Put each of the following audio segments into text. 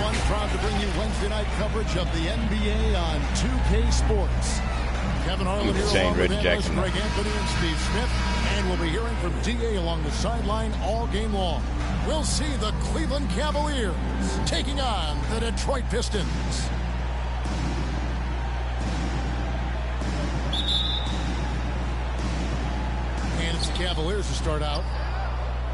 everyone. Proud to bring you Wednesday night coverage of the NBA on 2K Sports. Kevin Harlan here along with analysts Greg Anthony and Steve Smith. And we'll be hearing from DA along the sideline all game long. We'll see the Cleveland Cavaliers taking on the Detroit Pistons. And it's the Cavaliers to start out.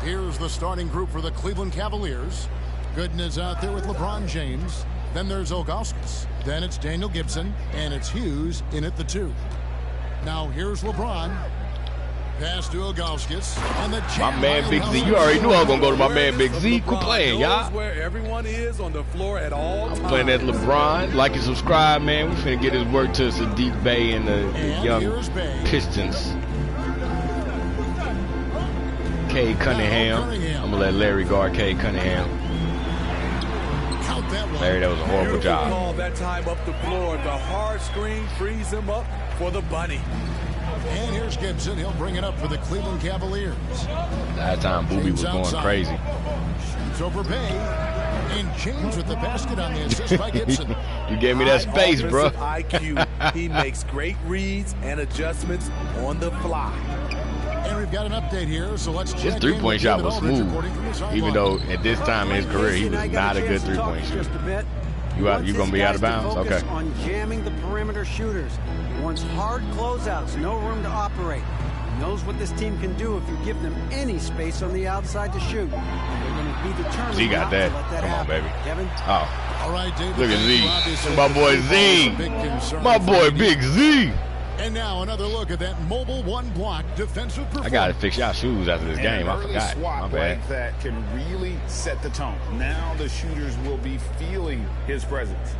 Here's the starting group for the Cleveland Cavaliers. Gooden is out there with LeBron James. Then there's Ilgauskas. Then it's Daniel Gibson. And it's Hughes in at the 2. Now here's LeBron. Pass to Ilgauskas. And the my man Big Z. You already knew I was going to go to my man Big Z. Quit playing, y'all. Where everyone is on the floor at all times. I'm playing that LeBron. Like and subscribe, man. We finna get his work to Sadiq Bey and the young Pistons. Cade Cunningham. I'm going to let Larry guard Cade Cunningham. Larry, that was a horrible job. Call that time up the floor. The hard screen frees him up for the bunny. And here's Gibson. He'll bring it up for the Cleveland Cavaliers. That time Booby was going crazy. Shoots over Bay. And James with the basket on the assist by Gibson. You gave me that space, bro. IQ. He makes great reads and adjustments on the fly. And we've got an update here, so let's check. His three-point shot was smooth, even though at this time in his career he was not a good three-point shooter. You gonna be out of bounds? Okay. On jamming the perimeter shooters. He wants hard closeouts, no room to operate. He knows what this team can do if you give them any space on the outside to shoot. They're going to be determined. Z got that. Come on, baby. Kevin. Oh. All right, David. Look at Z. My boy Z. My boy Big Z. And now another look at that mobile one-block defensive performance. I got to fix y'all shoes after this game. I forgot. My bad. Like that can really set the tone. Now the shooters will be feeling his presence.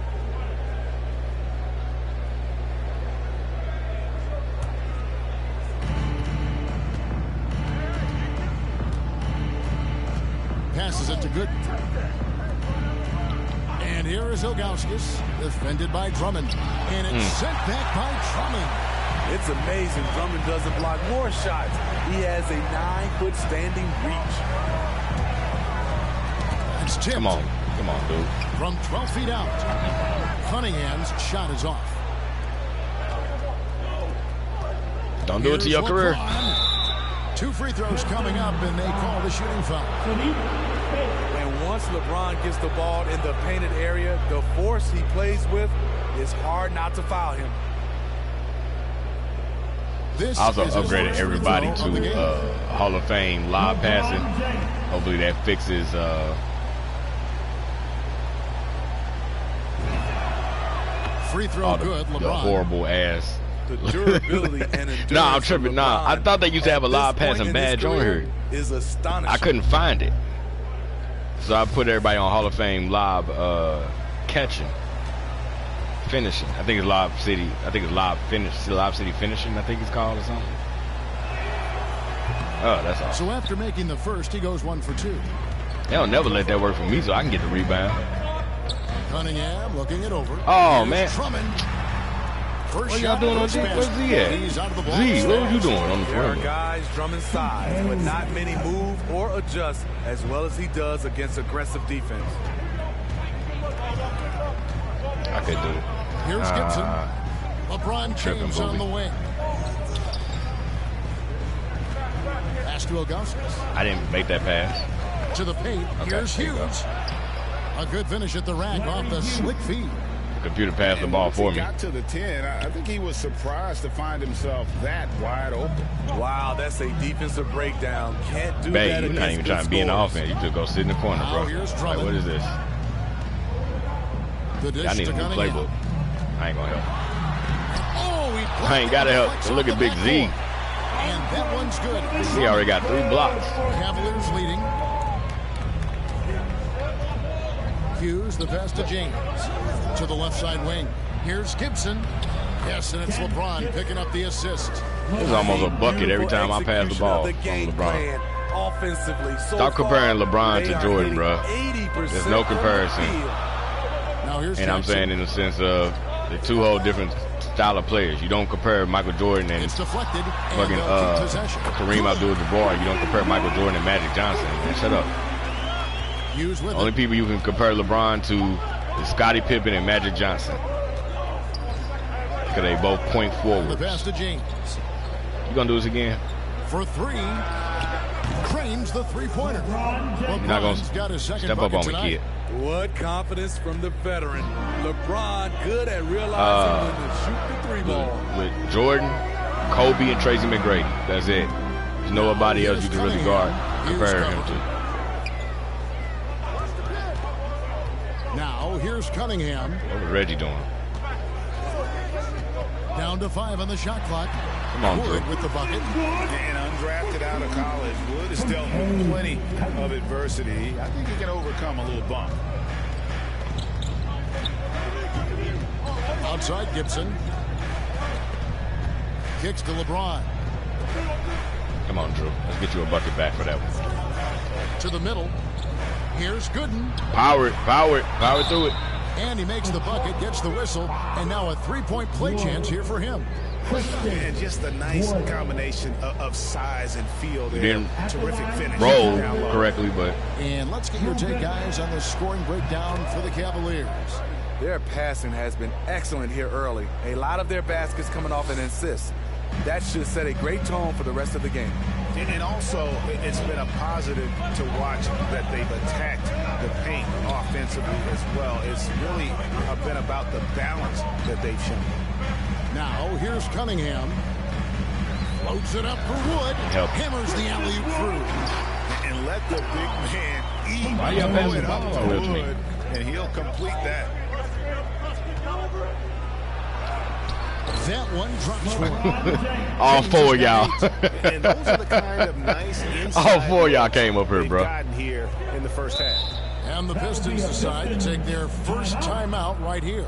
Passes it to Gooden. And here is Ilgauskas, defended by Drummond. And it's sent back by Drummond. It's amazing Drummond doesn't block more shots. He has a 9-foot standing reach. It's tipped. Come on, dude. From 12 feet out. Cunningham's shot is off. Don't do it to your career. 2 free throws coming up, and they call the shooting foul. And once LeBron gets the ball in the painted area, the force he plays with, it's hard not to foul him. This also upgraded everybody to Hall of Fame live passing. Hopefully that fixes free throw good, LeBron. The horrible ass. The durability and endurance. Nah, I'm tripping. Nah, I thought they used to have a live passing badge on here. Is astonishing. I couldn't find it, so I put everybody on Hall of Fame live catching, finishing. I think it's live city. I think it's live finish. Live city finishing. I think it's called or something. Oh, that's awesome. So after making the first, he goes 1 for 2. They'll never let that work for me, so I can get the rebound. Cunningham looking it over. Oh, man. Drummond. What y'all doing on defense? Where's Z at? Z, what were you doing on the There are perimeter? guys Drummond's size, but not many move or adjust as well as he does against aggressive defense. I could do it. Here's Gibson. LeBron James on the wing. Pass to Ilgauskas. I didn't make that pass. To the paint. Okay, Here's Hughes. A good finish at the rack off the slick feed. Computer passed the ball for me. Got to the 10. I think he was surprised to find himself that wide open. Wow, that's a defensive breakdown. Can't do Babe, that you're not even trying to be in the offense. You just go sit in the corner, bro. Like, what is this? I need a new playbook. I ain't gonna help. I ain't gotta help. So look at Big Z. And that one's good. He already got 3 blocks. Cavaliers leading. Hughes, the pass to James. To the left side wing. Here's Gibson. Yes, and it's LeBron picking up the assist. This is almost a bucket every time I pass the ball from LeBron. Offensively, Stop comparing LeBron to Jordan, bro. There's no comparison. And I'm saying in the sense of the 2 whole different style of players. You don't compare Michael Jordan and fucking Kareem Abdul-Jabbar. You don't compare Michael Jordan and Magic Johnson. Man, shut up. Hughes with Only it. people you can compare LeBron to is Scottie Pippen and Magic Johnson. Because they both point The forward. pass to James. You gonna do this again? For three. Cranes the three-pointer. You're not gonna got his second step up bucket on me, tonight. kid. What confidence from the veteran. LeBron good at realizing when to shoot the three ball. With Jordan, Kobe, and Tracy McGrady. That's it. There's nobody else you can really guard, compare him to. Now, here's Cunningham. What was Reggie doing? Down to 5 on the shot clock. Come on, Wood Drew. with the bucket. And undrafted out of college, Wood has dealt with plenty of adversity. I think he can overcome a little bump. Outside Gibson. Kicks to LeBron. Come on, Drew. Let's get you a bucket back for that one. To the middle. Here's Gooden. Power it, power it, power through it. And he makes the bucket, gets the whistle, and now a three-point play chance here for him. And just a nice combination of size and feel there. Didn't Terrific finish. roll Down low. correctly, but And let's get your take, guys, on the scoring breakdown for the Cavaliers. Their passing has been excellent here early. A lot of their baskets coming off an assist. That should set a great tone for the rest of the game. And also, it's been a positive to watch that they've attacked the paint offensively as well. It's really been about the balance that they've shown. Now, here's Cunningham. Floats it up for Wood. Help. Hammers the alley-oop through. And let the big man eat. Why y'all passing the Throw it ball up over to to me? Wood, and he'll complete that. That one drops for all four of y'all. And those are the kind of nice inside All four of y'all came up here, they've bro. gotten here in the first half. And the Pistons decide to take their first timeout right here.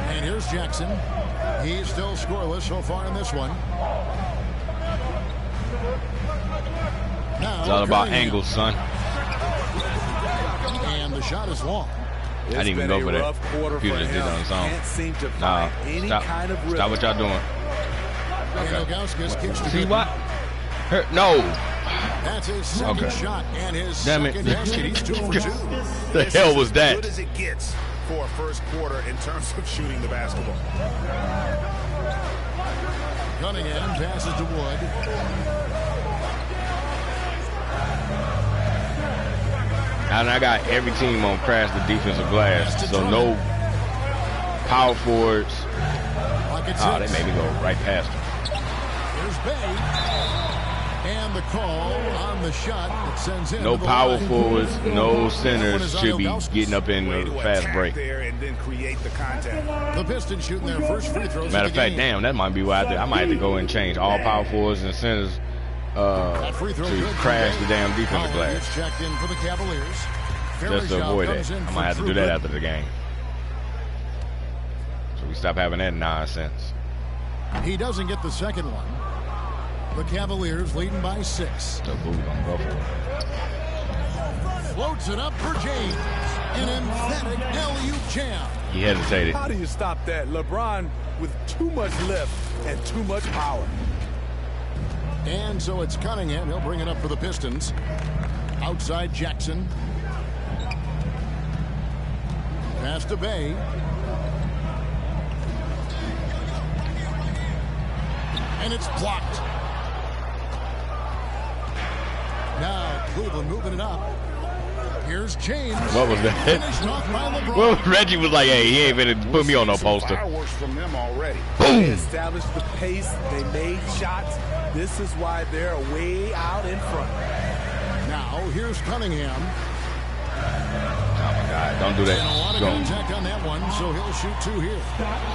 And here's Jackson. He's still scoreless so far in this one. Now, It's all about Cunningham. angles, son. And the shot is long. It's I didn't even been go a for that. rough quarter Computer for did him. on his own. Can't seem to Nah, find any stop. kind of rhythm. Stop what y'all doing. And Ilgauskas kicks to See Gooden. what? No. That's his second Okay. shot and his Damn it. second basket. He's 2 for 2. The hell was As that? good as it gets for a first quarter in terms of shooting the basketball. Cunningham passes to Wood. And I got every team on crash the defensive glass, so no power forwards. Bucket Oh, they six. made me go right past them. Here's Bay. And the call on the shot that sends in. No to the power line. forwards, no One centers is should be Ilgauskas. getting up in Way the to fast attack break. there and then create the contact. The Pistons shooting their first free throws. Matter of of the fact, game. damn, that might be why I might have to go and change all power forwards and centers That free throw to good for crash Bay. the damn defensive Powell glass. is checked in for the Cavaliers. Just to Farragher avoid comes that. in I for might have to do Drew that Gooden. after the game. So we stop having that nonsense. He doesn't get the second one. The Cavaliers leading by 6. So who we gonna go for? Floats it up for James. An emphatic alley-oop jam. He hesitated. How do you stop that? LeBron with too much lift and too much power. And so it's Cunningham. He'll bring it up for the Pistons. Outside Jackson. Pass to Bay. And it's blocked. Now Cleveland moving it up. Here's James. What was that? Finished off by LeBron. Well, Reggie was like, hey, he ain't finna put me on no Some poster. Fireworks from them already. They Boom. established the pace. They made shots. This is why they're way out in front. Now here's Cunningham. Oh my God, don't do And a lot that. of Go. contact on that one, so he'll shoot 2 here.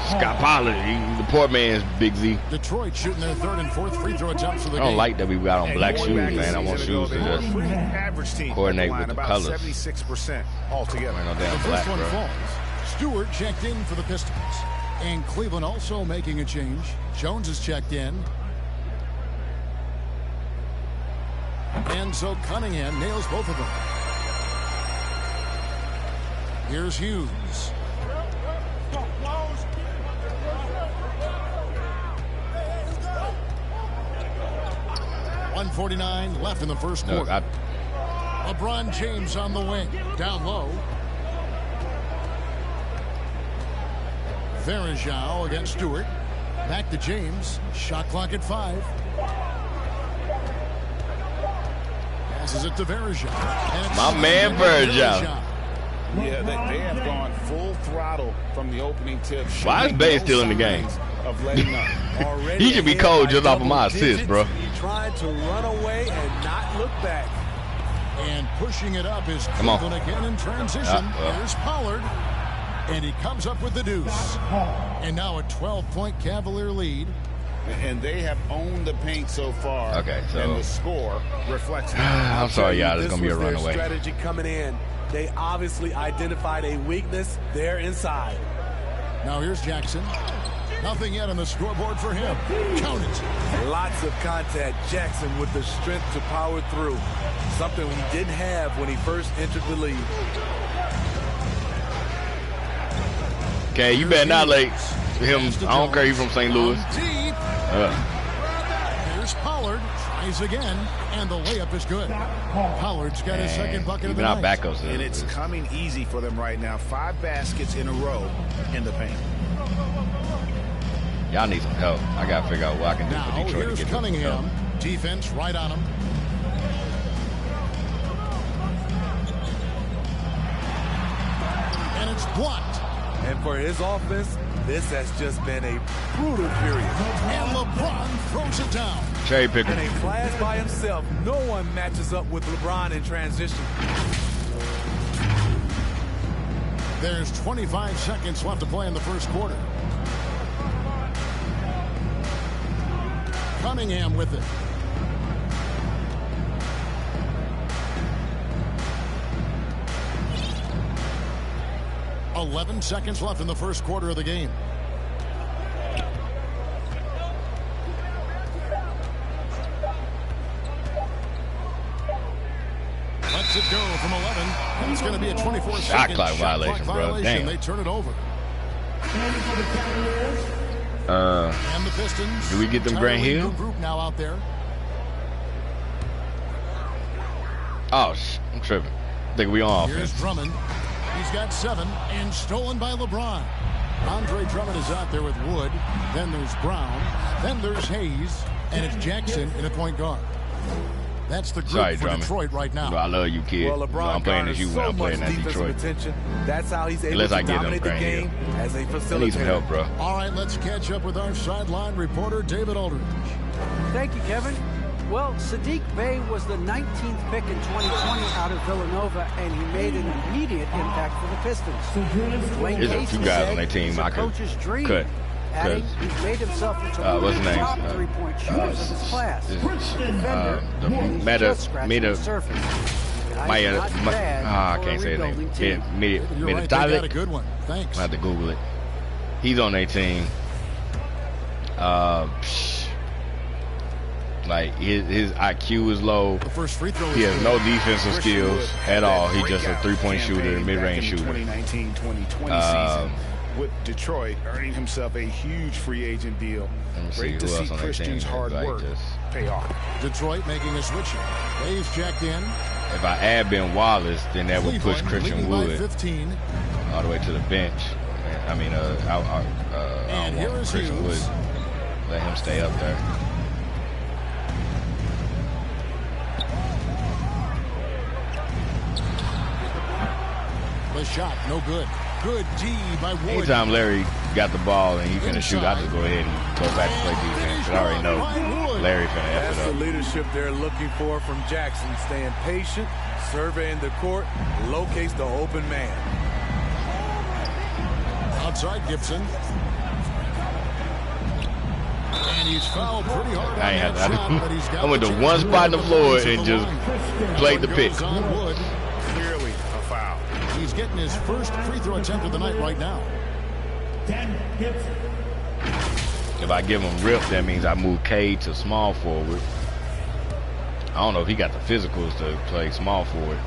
Scott Pollard, the poor man's Big Z. Detroit shooting their 3rd and 4th free throw attempts for the I don't game. like that we got on And black going shoes, back a man. I want season ago, shoes to they were a just pretty average team coordinate at with the about colors. 76% altogether. wear no The damn first black, one bro. falls. Stewart checked in for the Pistons. And Cleveland also making a change. Jones is checked in. And so Cunningham nails both of them. Here's Hughes. 1:49 left in the first quarter. LeBron James on the wing. Down low. Verajao against Stewart. Back to James. Shot clock at 5. Passes it to Verajao. My man Verajao. Yeah, they have gone full throttle from the opening tip. Why is Bay still in the game? Of letting up. He should be cold just off of my assist, bro. Trying to run away and not look back. And pushing it up is Cleveland again in transition. Here's Pollard. And he comes up with the deuce. And now a 12-point Cavalier lead. And they have owned the paint so far. Okay, so. And the score reflects I'm sorry, y'all. There's going to be a runaway. Strategy coming in. They obviously identified a weakness there inside. Now here's Jackson. Nothing yet on the scoreboard for him. Count it. Lots of contact. Jackson with the strength to power through. Something he didn't have when he first entered the league. Okay, you better not let him. I don't care. He's from St. Louis. Deep. Here's Pollard. Tries again. And the layup is good. Pollard's got his second bucket of the night. Backups, and it's coming easy for them right now. 5 baskets in a row in the paint. Y'all need some help. I got to figure out what I can do for Detroit here's to get Cunningham. Defense right on him. And it's blocked. And for his offense, this has just been a brutal period. And LeBron throws it down. Cherry picker. In a class by himself, no one matches up with LeBron in transition. There's 25 seconds left to play in the first quarter. Cunningham with it. .11 seconds left in the first quarter of the game. Lets it go from 11. And it's going to be a 24-second shot clock violation, bro. Damn. They turn it over. And the Pistons. Do we get them Grant Hill? Group now out there. Oh, I'm tripping. I think we on offense. Here's Drummond. He's got 7 and stolen by LeBron. Andre Drummond is out there with Wood. Then there's Brown. Then there's Hayes. And it's Jackson in a point guard. That's the group for Detroit right now. No, I love you, kid. Well, LeBron I'm playing as you when I'm playing at Detroit. Attention. That's how he's able to dominate the game as a facilitator. I need some help, bro. All right, let's catch up with our sideline reporter, David Aldridge. Thank you, Kevin. Well, Sadiq Bey was the 19th pick in 2020 out of Villanova, and he made an immediate impact for the Pistons. There's a few guys on their team I could cut. Adding, he's made himself into one of the top three-point shooters of his class. Defender, I can't say his name. Right, got a good one. Thanks. I have to Google it. He's on their team. Like his IQ is low. The first free throw. He has no defensive skills at all. He's just a three-point shooter, mid-range shooter. 2019-2020 season with Detroit, earning himself a huge free agent deal. Great to see Christian's hard work pay off. Detroit making a switch. Bay's jacked in. If I add Ben Wallace, then that would push Christian Wood 15. all the way to the bench. I mean, I don't want Christian Wood. Let him stay up there. The shot, no good. Good D by Wood. Anytime Larry got the ball and he finna shoot, I just go ahead and go back and play defense. I already know Larry finna F it up. That's the leadership they're looking for from Jackson. Staying patient, surveying the court, locates the open man. Outside Gibson. And he's fouled pretty hard on that shot, but he's got I went to one spot on the floor and just played the pick. Clearly a foul. He's getting his first free throw attempt of the night right now. If I give him rip, that means I move Cade to small forward. I don't know if he got the physicals to play small forward.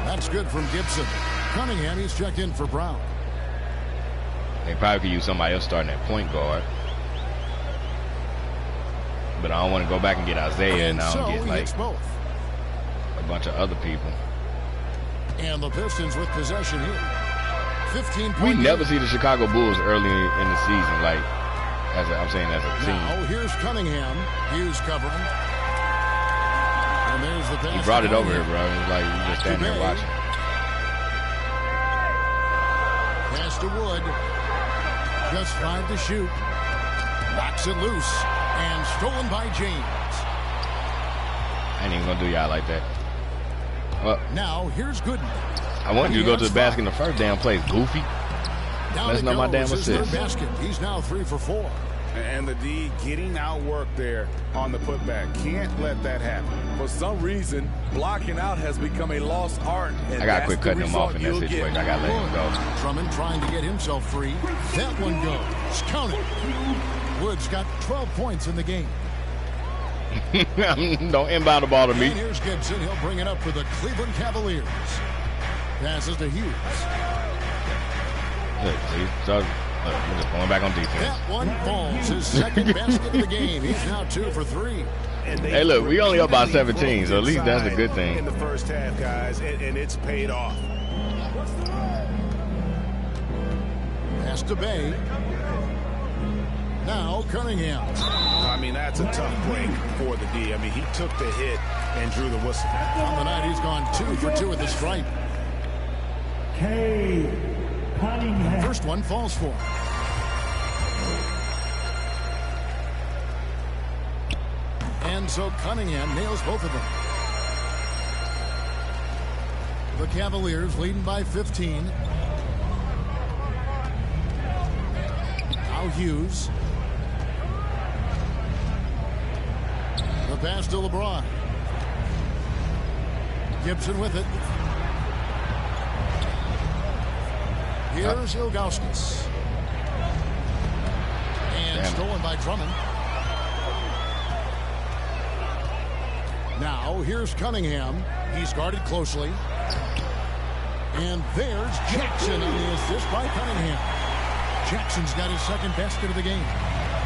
That's good from Gibson. Cunningham, he's checked in for Brown. They probably could use somebody else starting at point guard. But I don't want to go back and get Isaiah and I don't get like a bunch of other people. And the Pistons with possession here. 15 We never see the Chicago Bulls early in the season, like I'm saying as a team. Now here's Cunningham. Hughes covering. And there's the pass. He brought it over here, bro. It's like you just standing there watching. Pass to Wood. Just 5 to shoot. Knocks it loose. And stolen by James. I ain't even gonna do y'all like that. Well, now here's Gooden. I wanted you to go to the basket in the first damn place, goofy. That's not my damn assist. Basket. He's now 3 for 4. And the D getting outworked there on the putback. Can't let that happen. For some reason, blocking out has become a lost art. I got to quit cutting him off in that situation. I got to let him go. Drummond trying to get himself free. That one goes. Count it. Wood's got 12 points in the game. Don't inbound the ball to me. And here's Gibson. He'll bring it up for the Cleveland Cavaliers. Passes to Hughes. Look, see, so we're just going back on defense. That one falls. His second basket of the game. He's now 2 for 3. Hey, look, we only up by 17, so at least that's a good thing. In the first half, guys, and it's paid off. Pass to Bay. Now Cunningham. I mean, that's a tough break for the D. I mean, he took the hit and drew the whistle. On the night, he's gone 2 for 2 at the stripe. Cunningham. First one falls for him. And so Cunningham nails both of them. The Cavaliers leading by 15. Now Hughes. The pass to LeBron. Gibson with it. Here's Ilgauskas. And stolen by Drummond. Now here's Cunningham. He's guarded closely. And there's Jackson on the assist by Cunningham. Jackson's got his second basket of the game.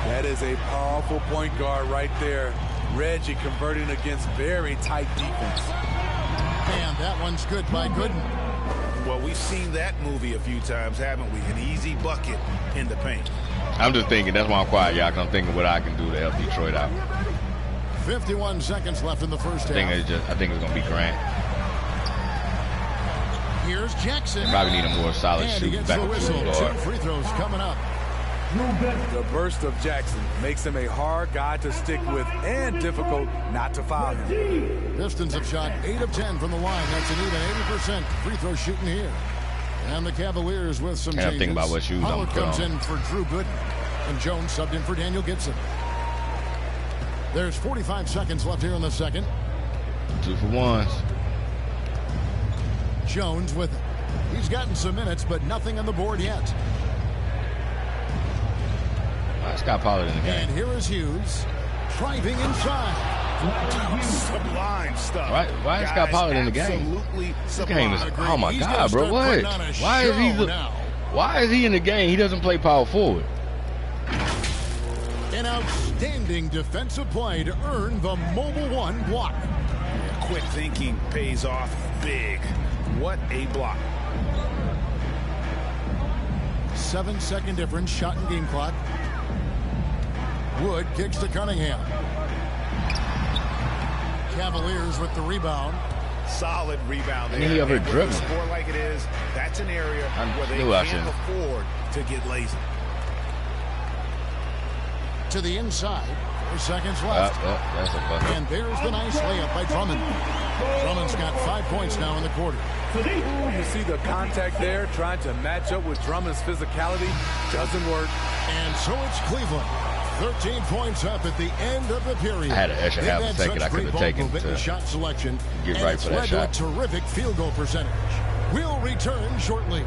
That is a powerful point guard right there. Reggie converting against very tight defense. And that one's good by Gooden. Well, we've seen that movie a few times, haven't we? An easy bucket in the paint. I'm just thinking, that's why I'm quiet, y'all, because I'm thinking what I can do to help Detroit out. 51 seconds left in the first half. I think it's going to be Grant. Here's Jackson. They probably need a more solid shooting back the whistle. guard. 2 free throws coming up. The burst of Jackson makes him a hard guy to stick with and difficult not to foul him. Pistons have shot 8 of 10 from the line. That's an even 80% free throw shooting here. And the Cavaliers with some changes. Think about what shoes Howard I'm comes in for Drew Gooden. And Jones subbed in for Daniel Gibson. There's 45 seconds left here in the second. 2 for 1s. Jones with it. He's gotten some minutes, but nothing on the board yet. Scott Pollard in the game. And here is Hughes driving inside. Sublime stuff. Why is Scott Pollard in the game? This game is, oh my God, bro, what? Why is he in the game? He doesn't play power forward. An outstanding defensive play to earn the Mobile One block. Quick thinking pays off big. What a block. 7-second difference, shot and game clock. Wood kicks to Cunningham. Cavaliers with the rebound. Solid rebound there. And he over dribbling. Score like it is, that's an area where they can't afford to get lazy. To the inside. 4 seconds left. That's a bucket. And there's the nice layup by Drummond. Drummond's got 5 points now in the quarter. You see the contact there, trying to match up with Drummond's physicality. Doesn't work. And so it's Cleveland. 13 points up at the end of the period. I had an extra half a second I could have taken to shot selection, get right for that shot. To a terrific field goal percentage. We'll return shortly.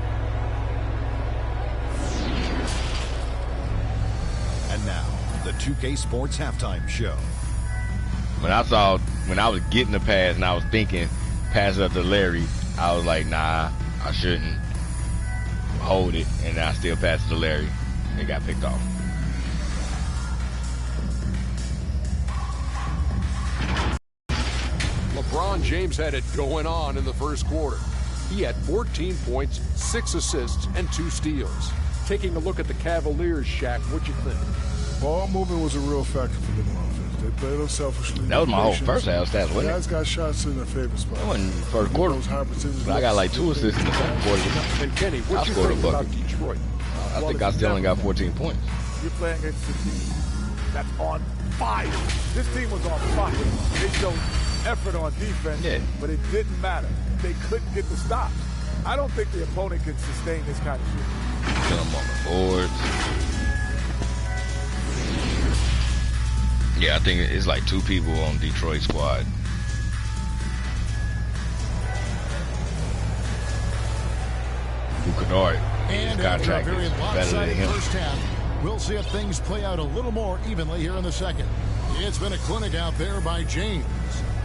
the 2K Sports Halftime Show. When I was getting the pass and I was thinking, pass it up to Larry, I was like, nah, I shouldn't hold it, and I still passed it to Larry. It got picked off. LeBron James had it going on in the first quarter. He had 14 points, 6 assists, and 2 steals. Taking a look at the Cavaliers, Shaq, what you think? Ball movement was a real factor for them on offense. They played unselfishly. That was my whole first half stats, wasn't it? Guys got shots in their favorite spot. That wasn't first quarter. But I got like 2 assists in the second quarter. And Kenny, what you think about Detroit? I think I still only got 14 points. You're playing against a team that's on fire. This team was on fire. They showed effort on defense, but it didn't matter. They couldn't get the stops. I don't think the opponent can sustain this kind of shit. Kill them on the boards. Yeah, I think it's like 2 people on Detroit squad. Kennard, his contract is better than him. First half, we'll see if things play out a little more evenly here in the second. It's been a clinic out there by James.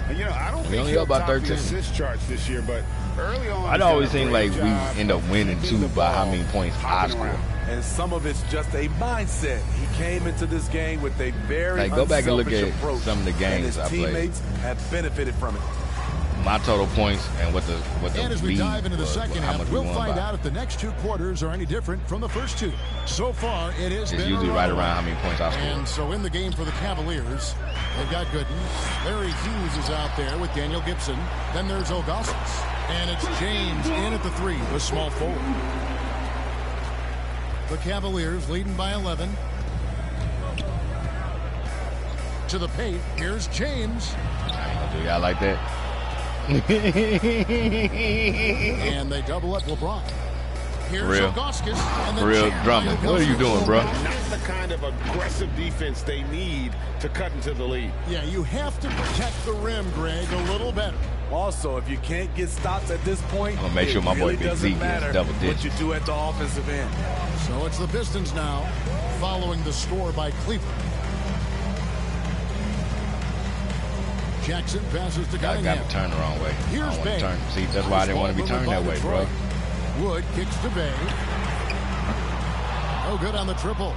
And, you know, I don't think he'll top the assist charts this year, but early on, I'd always think like we end up winning too by how many points I score. And some of it's just a mindset. He came into this game with a very go back and look at approach, some of the games I played. Teammates have benefited from it. My total points and what the and as we dive into the was, second half, we'll find out if the next 2 quarters are any different from the first 2. So far, it has been usually right around how many points I score. And so in the game for the Cavaliers, they've got Gooden. Larry Hughes is out there with Daniel Gibson. Then there's Ilgauskas. And it's James in at the 3, the small forward. The Cavaliers leading by 11. To the paint, here's James. I ain't gonna do y'all like that. And they double up LeBron. Here's Ilgauskas. And then Real Drummond. What are you doing, bro? Not the kind of aggressive defense they need to cut into the lead. Yeah, you have to protect the rim, Greg, a little better. Also, if you can't get stops at this point, I'm gonna make sure my boy Big Z gets double digits. What you do at the offensive end. So it's the Pistons now, following the score by Cleveland. Jackson passes to Cunningham. Got to turn the wrong way. Here's Bay. See, that's why I didn't want to be turned that way, bro. Wood kicks to Bay. No good on the triple.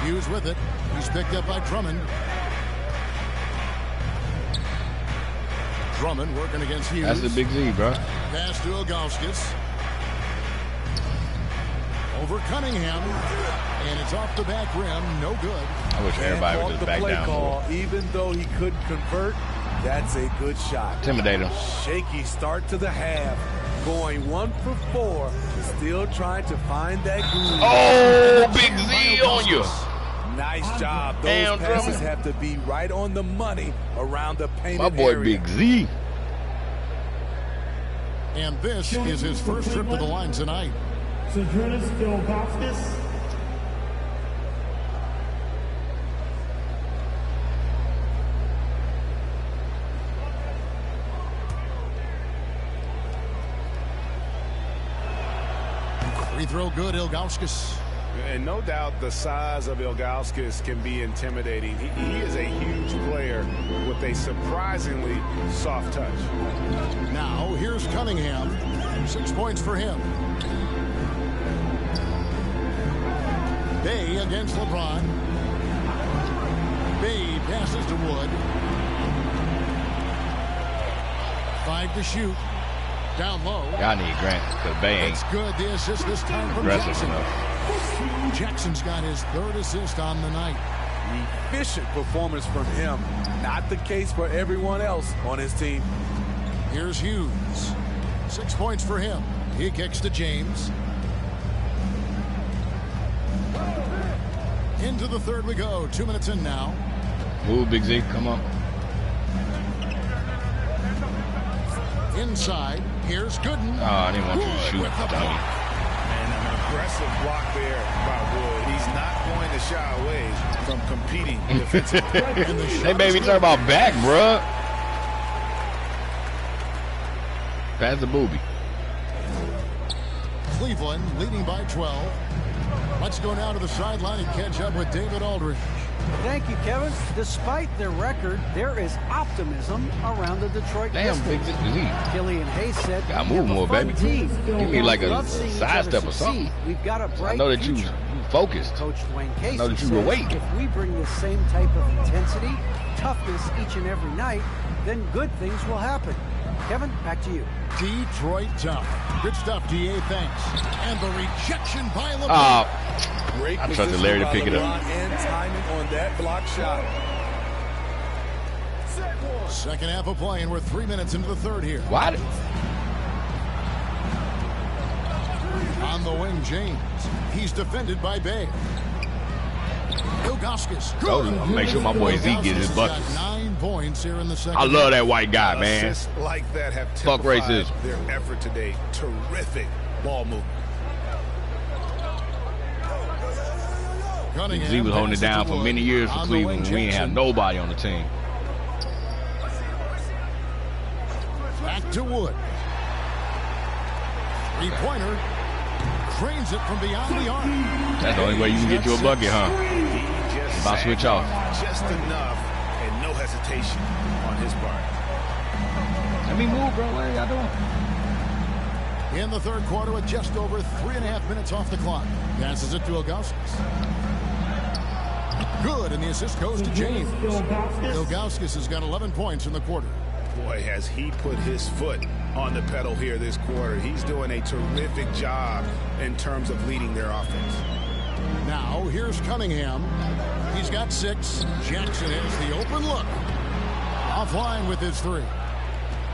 Hughes with it. He's picked up by Drummond. Drummond working against Hughes. That's the Big Z, bro. Pass to Ilgauskas. Over Cunningham. And it's off the back rim. No good. I wish everybody would just back down more. Even though he couldn't convert, that's a good shot. Intimidate him. Shaky start to the half. Going 1 for 4. Still trying to find that groove. Oh, Big Z on you. Nice job. Those passes have to be right on the money around the painted My boy area. Big Z. And this is his first trip to the line tonight. Ilgauskas. Free throw good, Ilgauskas. And no doubt the size of Ilgauskas can be intimidating. He is a huge player with a surprisingly soft touch. Now, here's Cunningham. 6 points for him. Bay against LeBron. Bay passes to Wood. 5 to shoot. Down low. Y'all need Grant because Bay ain't It's good. The assist this time from aggressive Jackson. enough. Jackson's got his 3rd assist on the night. Efficient performance from him. Not the case for everyone else on his team. Here's Hughes. 6 points for him. He kicks to James. Into the 3rd we go. 2 minutes in now. Move, Big Z. Come on. Inside. Here's Gooden. Oh, I didn't want you to shoot, With the dummy. And an aggressive block there by Wood. He's not going to shy away from competing defensively. They made me talk about back, bruh. Pass the booby. Cleveland leading by 12. Let's go now to the sideline and catch up with David Aldridge. Thank you, Kevin. Despite their record, there is optimism around the Detroit Damn, Pistons. big disease. Killian Hayes said, Gotta move more, baby. Give me like a sidestep or something. We've got a bright I know that you future. focused. Coach Dwayne Casey I know that you says were waiting. if we bring the same type of intensity, toughness each and every night, then good things will happen. Kevin, back to you. Detroit tough. Good stuff, DA. Thanks. And the rejection by LeBron. Great I trusted Larry to pick it up. And timing on that block shot. Second half of play, and we're 3 minutes into the third here. What? On the wing, James. He's defended by Bay. Ilgauskas. Told him, I'm gonna make sure my boy Z gets his buckets. 9 points here in the second. I love that white guy, man. Assists like that have Fuck typified racism. their effort today. Terrific ball movement. Cunningham Z was holding it passes down to for Wood. many years for On the wing, Cleveland. We ain't had Jackson. nobody on the team. Back to Wood. Three-pointer. Cranes it from beyond the arc. That's the only way you can get you a bucket, huh? Just About to switch sagged off. just enough and no hesitation on his part. Let me move, bro. What are y'all doing? In the third quarter with just over 3.5 minutes off the clock. Passes it to Ilgauskas. Good, and the assist goes to James. Ilgauskas has got 11 points in the quarter. Boy, has he put his foot on the pedal here this quarter. He's doing a terrific job in terms of leading their offense. Now, here's Cunningham. He's got 6. Jackson has the open look. Offline with his 3.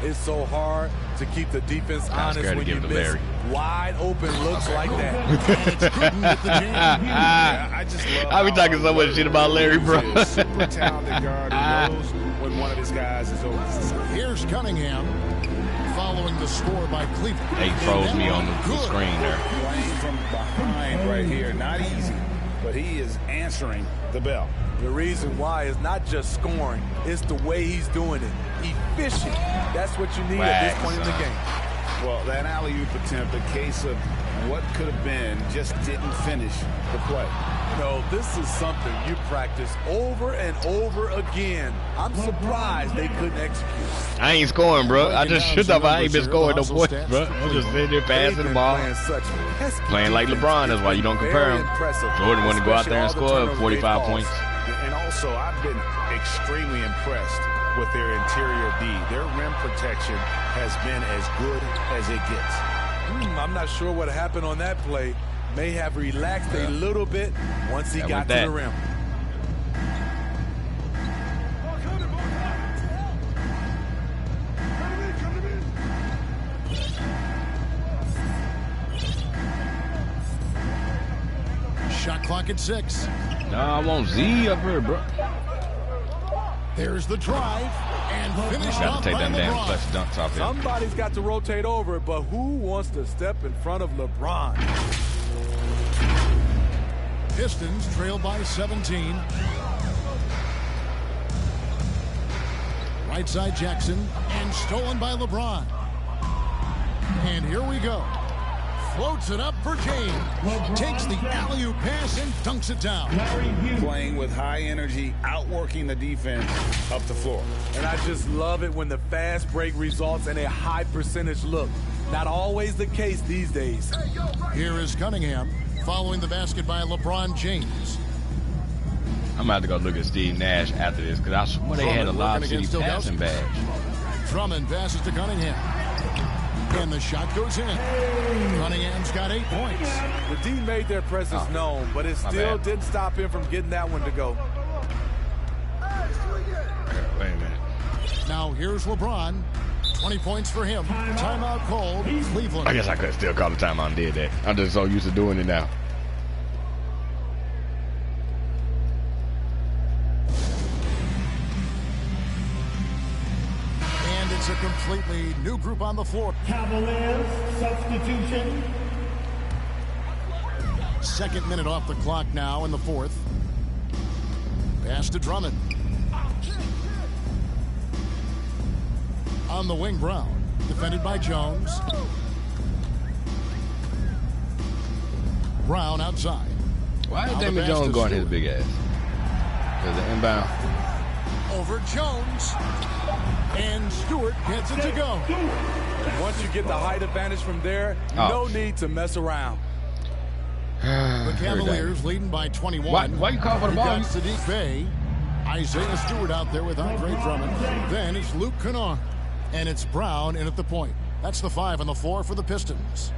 It's so hard to keep the defense honest scared to when give you it to miss Larry. wide open looks like that. It's Gruden with the jam. Yeah, I just love I be how talking so much shit about Larry, bro. He's a super talented guard who knows when one of his guys is open. Here's Cunningham following the score by Cleveland. They froze me on the Good. screen there. Playing from behind right here. Not easy, but he is answering the bell. The reason why is not just scoring, it's the way he's doing it. Efficient. That's what you need at this point in the game. Well, that alley-oop attempt, a case of what could have been, just didn't finish the play. No, this is something you practice over and over again. I'm surprised they couldn't execute. I ain't scoring, bro. I just shoot up. I ain't been scoring no points, bro. I'm just sitting there passing the ball. Playing like LeBron. That's why you don't compare him. Jordan wanted to go out there and score 45 points. And also, I've been extremely impressed with their interior D. Their rim protection has been as good as it gets. I'm not sure what happened on that play. May have relaxed a little bit once he got to the rim. Shot clock at 6. No, I want Z up here, bro. There's the drive and finished Got off to take by them damn LeBron. clutch dunks off him. Somebody's got to rotate over, but who wants to step in front of LeBron? Pistons trail by 17. Right side Jackson and stolen by LeBron. And here we go. Floats it up for James. Takes the alley-oop pass and dunks it down. Playing with high energy, outworking the defense up the floor. And I just love it when the fast break results in a high percentage look. Not always the case these days. Here is Cunningham following the basket by LeBron James. I'm about to go look at Steve Nash after this because I swear they had a Lob City passing badge. Drummond passes to Cunningham. And the shot goes in. Cunningham's got 8 points. The D made their presence known, but it still didn't stop him from getting that one to go. Wait a minute. Now here's LeBron. 20 points for him. Timeout called. Cleveland. I guess I could still call the timeout and did that. I'm just so used to doing it now. And it's a completely new group on the floor. Cavaliers substitution. Second minute off the clock now in the fourth. Pass to Drummond. On the wing, Brown. Defended by Jones. Brown outside. Why is Damon Jones going his big ass? Because the inbound. Over Jones. And Stewart gets it to go. Once you get the height advantage from there, no need to mess around. The Cavaliers leading by 21. Why you call for the ball? Sadiq Bey. Isaiah Stewart out there with Andre Drummond. Then it's Luke Kennard. And it's Brown in at the point. That's the 5 and the 4 for the Pistons.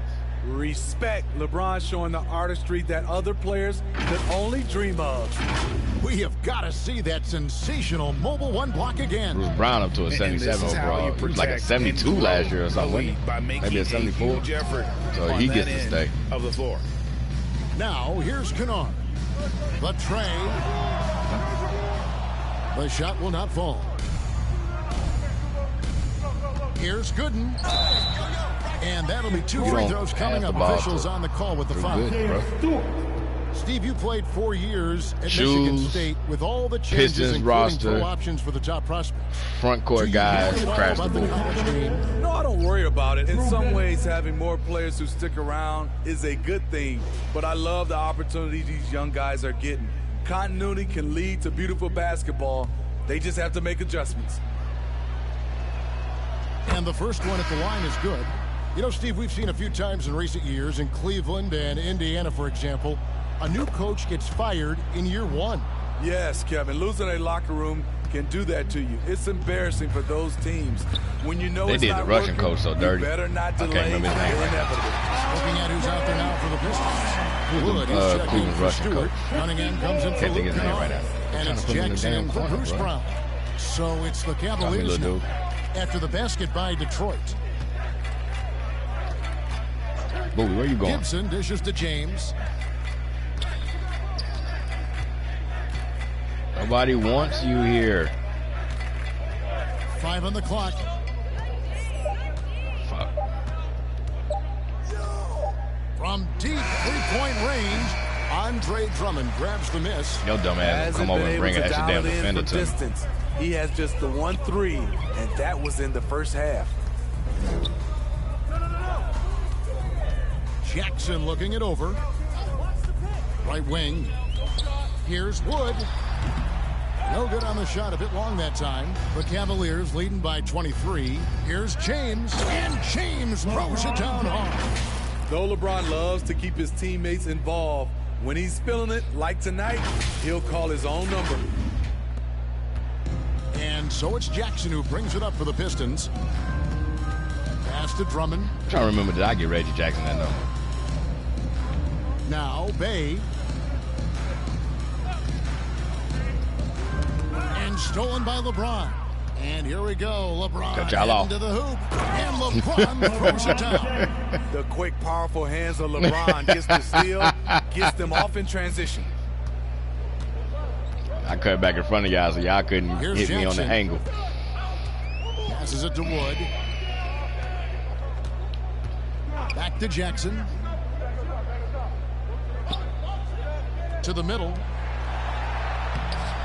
Respect. LeBron showing the artistry that other players could only dream of. We have got to see that sensational mobile one block again. Bruce Brown up to a 77 overall. He was like a 72 last year or something. Maybe a 74. So he gets to stay. Of the floor. Now here's Kennard. The tray. The shot will not fall. Here's Gooden. And that'll be 2 free throws coming up. Officials on the call with the foul. Steve, you played 4 years at Michigan State with all the changes, Pistons including roster, pro options for the top prospects. Front court guys crash the board. No, I don't worry about it. In some ways, having more players who stick around is a good thing. But I love the opportunities these young guys are getting. Continuity can lead to beautiful basketball. They just have to make adjustments. And the first one at the line is good. You know, Steve, we've seen a few times in recent years in Cleveland and Indiana, for example, a new coach gets fired in year 1. Yes, Kevin, losing a locker room can do that to you. It's embarrassing for those teams. When you know they it's did not the Russian working, coach so dirty. You better not delay. I can't remember his name. Looking at who's out there now for the Pistons. Wood is checking for Stewart. Cunningham comes in for Luke Kennard. And it's Jackson in for Bruce Brown. So it's the Cavaliers now after the basket by Detroit. Booby, where you going? Gibson dishes to James. Nobody wants you here. 5 on the clock. Fuck. From deep three-point range, Andre Drummond grabs the miss. Yo, dumbass will come over and bring an extra damn defender to him. He has just the 1-3, and that was in the first half. Jackson looking it over. Right wing. Here's Wood. No good on the shot, a bit long that time. The Cavaliers leading by 23. Here's James, and James throws it down hard. Though LeBron loves to keep his teammates involved, when he's feeling it, like tonight, he'll call his own number. And so it's Jackson who brings it up for the Pistons. Pass to Drummond. I'm trying to remember, did I get Reggie Jackson that number? Now Bey. And stolen by LeBron. And here we go. LeBron into the hoop. And LeBron throws it down. The quick, powerful hands of LeBron gets the steal, gets them off in transition. I cut back in front of y'all so y'all couldn't hit me on the angle. Passes it to Wood. Back to Jackson. To the middle.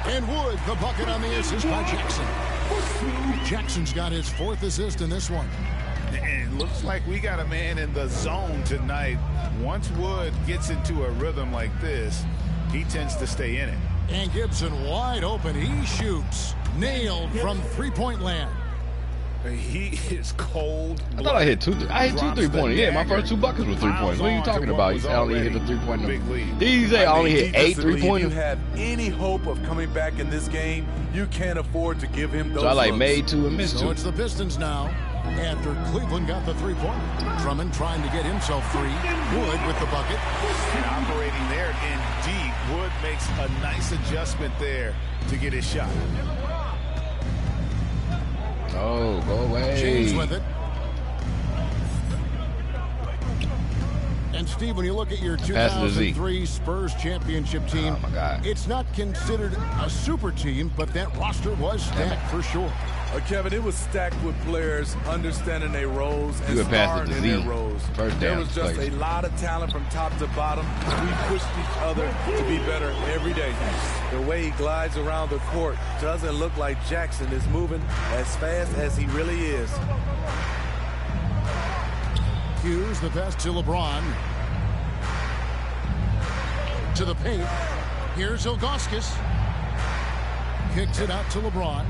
And Wood, the bucket on the assist by Jackson. Jackson's got his 4th assist in this one. And it looks like we got a man in the zone tonight. Once Wood gets into a rhythm like this, he tends to stay in it. And Gibson wide open. He shoots. Nailed from three-point land. He is cold. I thought I hit 2 3-pointers. Yeah, my first 2 buckets were 3-pointers. What are you talking about? You said I only hit the 3-pointer. Did you say I only hit 8 3-pointers? If you have any hope of coming back in this game, you can't afford to give him those So I looks. made 2 and missed 2. So it's the Pistons now. After Cleveland got the 3-pointer. Drummond trying to get himself free. Wood with the bucket. And operating there in deep. Wood makes a nice adjustment there to get his shot. Oh, go away. James with it. And Steve, when you look at your 2003 Spurs championship team, it's not considered a super team, but that roster was stacked for sure. Kevin, it was stacked with players understanding their roles and starring in their roles. There was just a lot of talent from top to bottom. We pushed each other to be better every day. The way he glides around the court doesn't look like Jackson is moving as fast as he really is. Hughes, the pass to LeBron. to the paint. Here's Ilgauskas. Kicks it out to LeBron.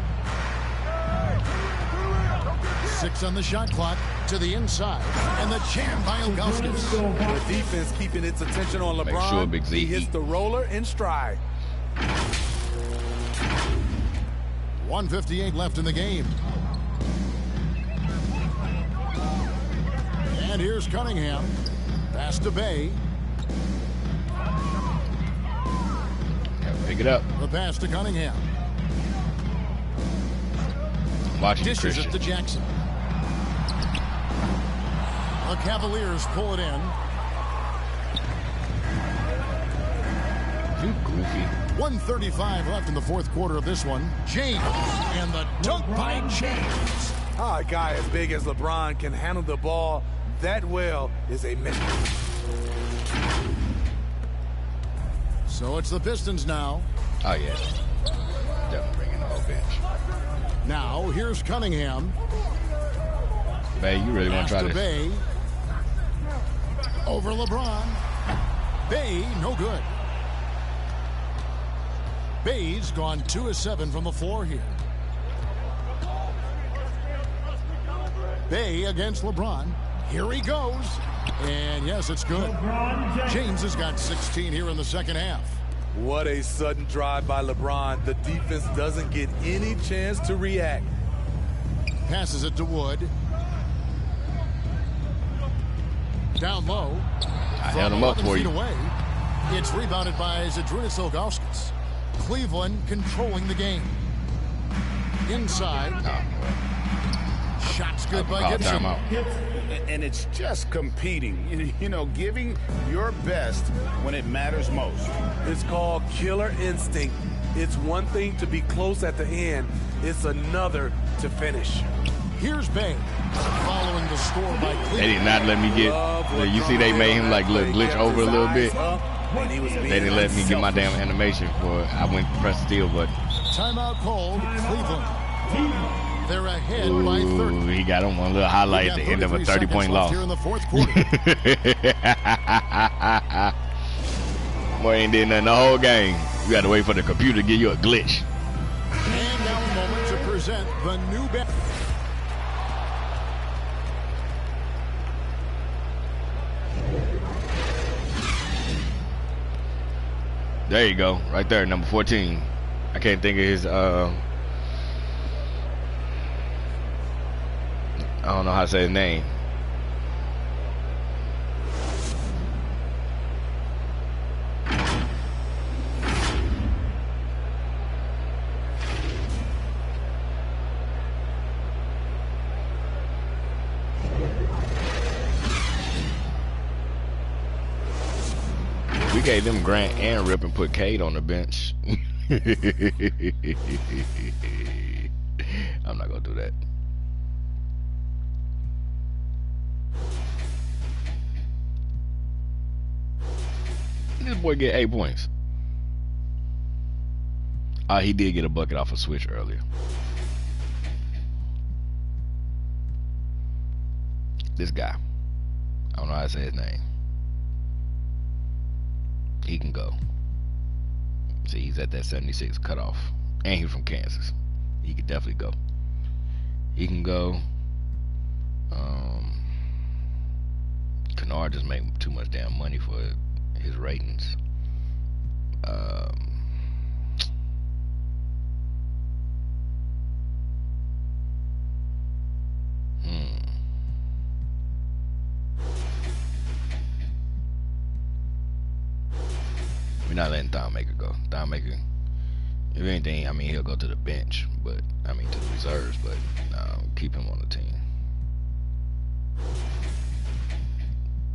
6 on the shot clock to the inside. And the jam by Ilgauskas. The defense keeping its attention on LeBron. Make sure Big Z he hits the roller in stride. 1:58 left in the game. And here's Cunningham. Pass to Bay. Pick it up. The pass to Cunningham. Watch it, Dishes Christian. it to Jackson. The Cavaliers pull it in. You goofy. 1:35 left in the fourth quarter of this one. James and the dunk by James. How a guy as big as LeBron can handle the ball that well is a mystery. So it's the Pistons now. Oh, yeah. Definitely bringing the whole bench. Now here's Cunningham. Bay, you really want to try Pass to this? Bay. Over LeBron. Bay, no good. Bay's gone 2 of 7 from the floor here. Bay against LeBron. Here he goes. And yes, it's good. James has got 16 here in the second half. What a sudden drive by LeBron. The defense doesn't get any chance to react. Passes it to Wood. Down low. I held him up for you. Away. It's rebounded by Zydrunas Ilgauskas. Cleveland controlling the game. Inside. Shots good by Gibson. And it's just competing, you know, giving your best when it matters most. It's called killer instinct. It's one thing to be close at the end. It's another to finish. Here's Bay. Following the score by Cleveland. They did not let me get. You see, they made him like glitch over a little bit. They didn't let me get my damn animation for it. I went to press the steal button. Timeout called. Cleveland. They're ahead by 30. Ooh, he got him one little highlight at the end of a 30-point loss. Here in the fourth quarter. Boy ain't did nothing the whole game. You got to wait for the computer to give you a glitch. And now a moment to present the new bet. There you go, right there, number 14. I can't think of his. I don't know how to say his name. We gave them Grant and Rip and put Cade on the bench. I'm not gonna do that. This boy get 8 points. He did get a bucket off a switch earlier. This guy. I don't know how to say his name. He can go. See, he's at that 76 cutoff. And he's from Kansas. He could definitely go. He can go. Kennard just made too much damn money for his ratings. We're not letting Thon Maker go. Thon Maker, if anything, I mean, he'll go to the bench, but I mean to the reserves, but keep him on the team.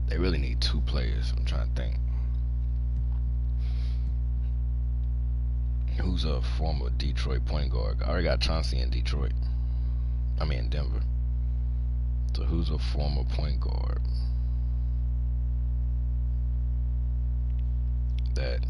They really need 2 players. I'm trying to think. Who's a former Detroit point guard? I already got Chauncey in Detroit. I mean in Denver. So who's a former point guard that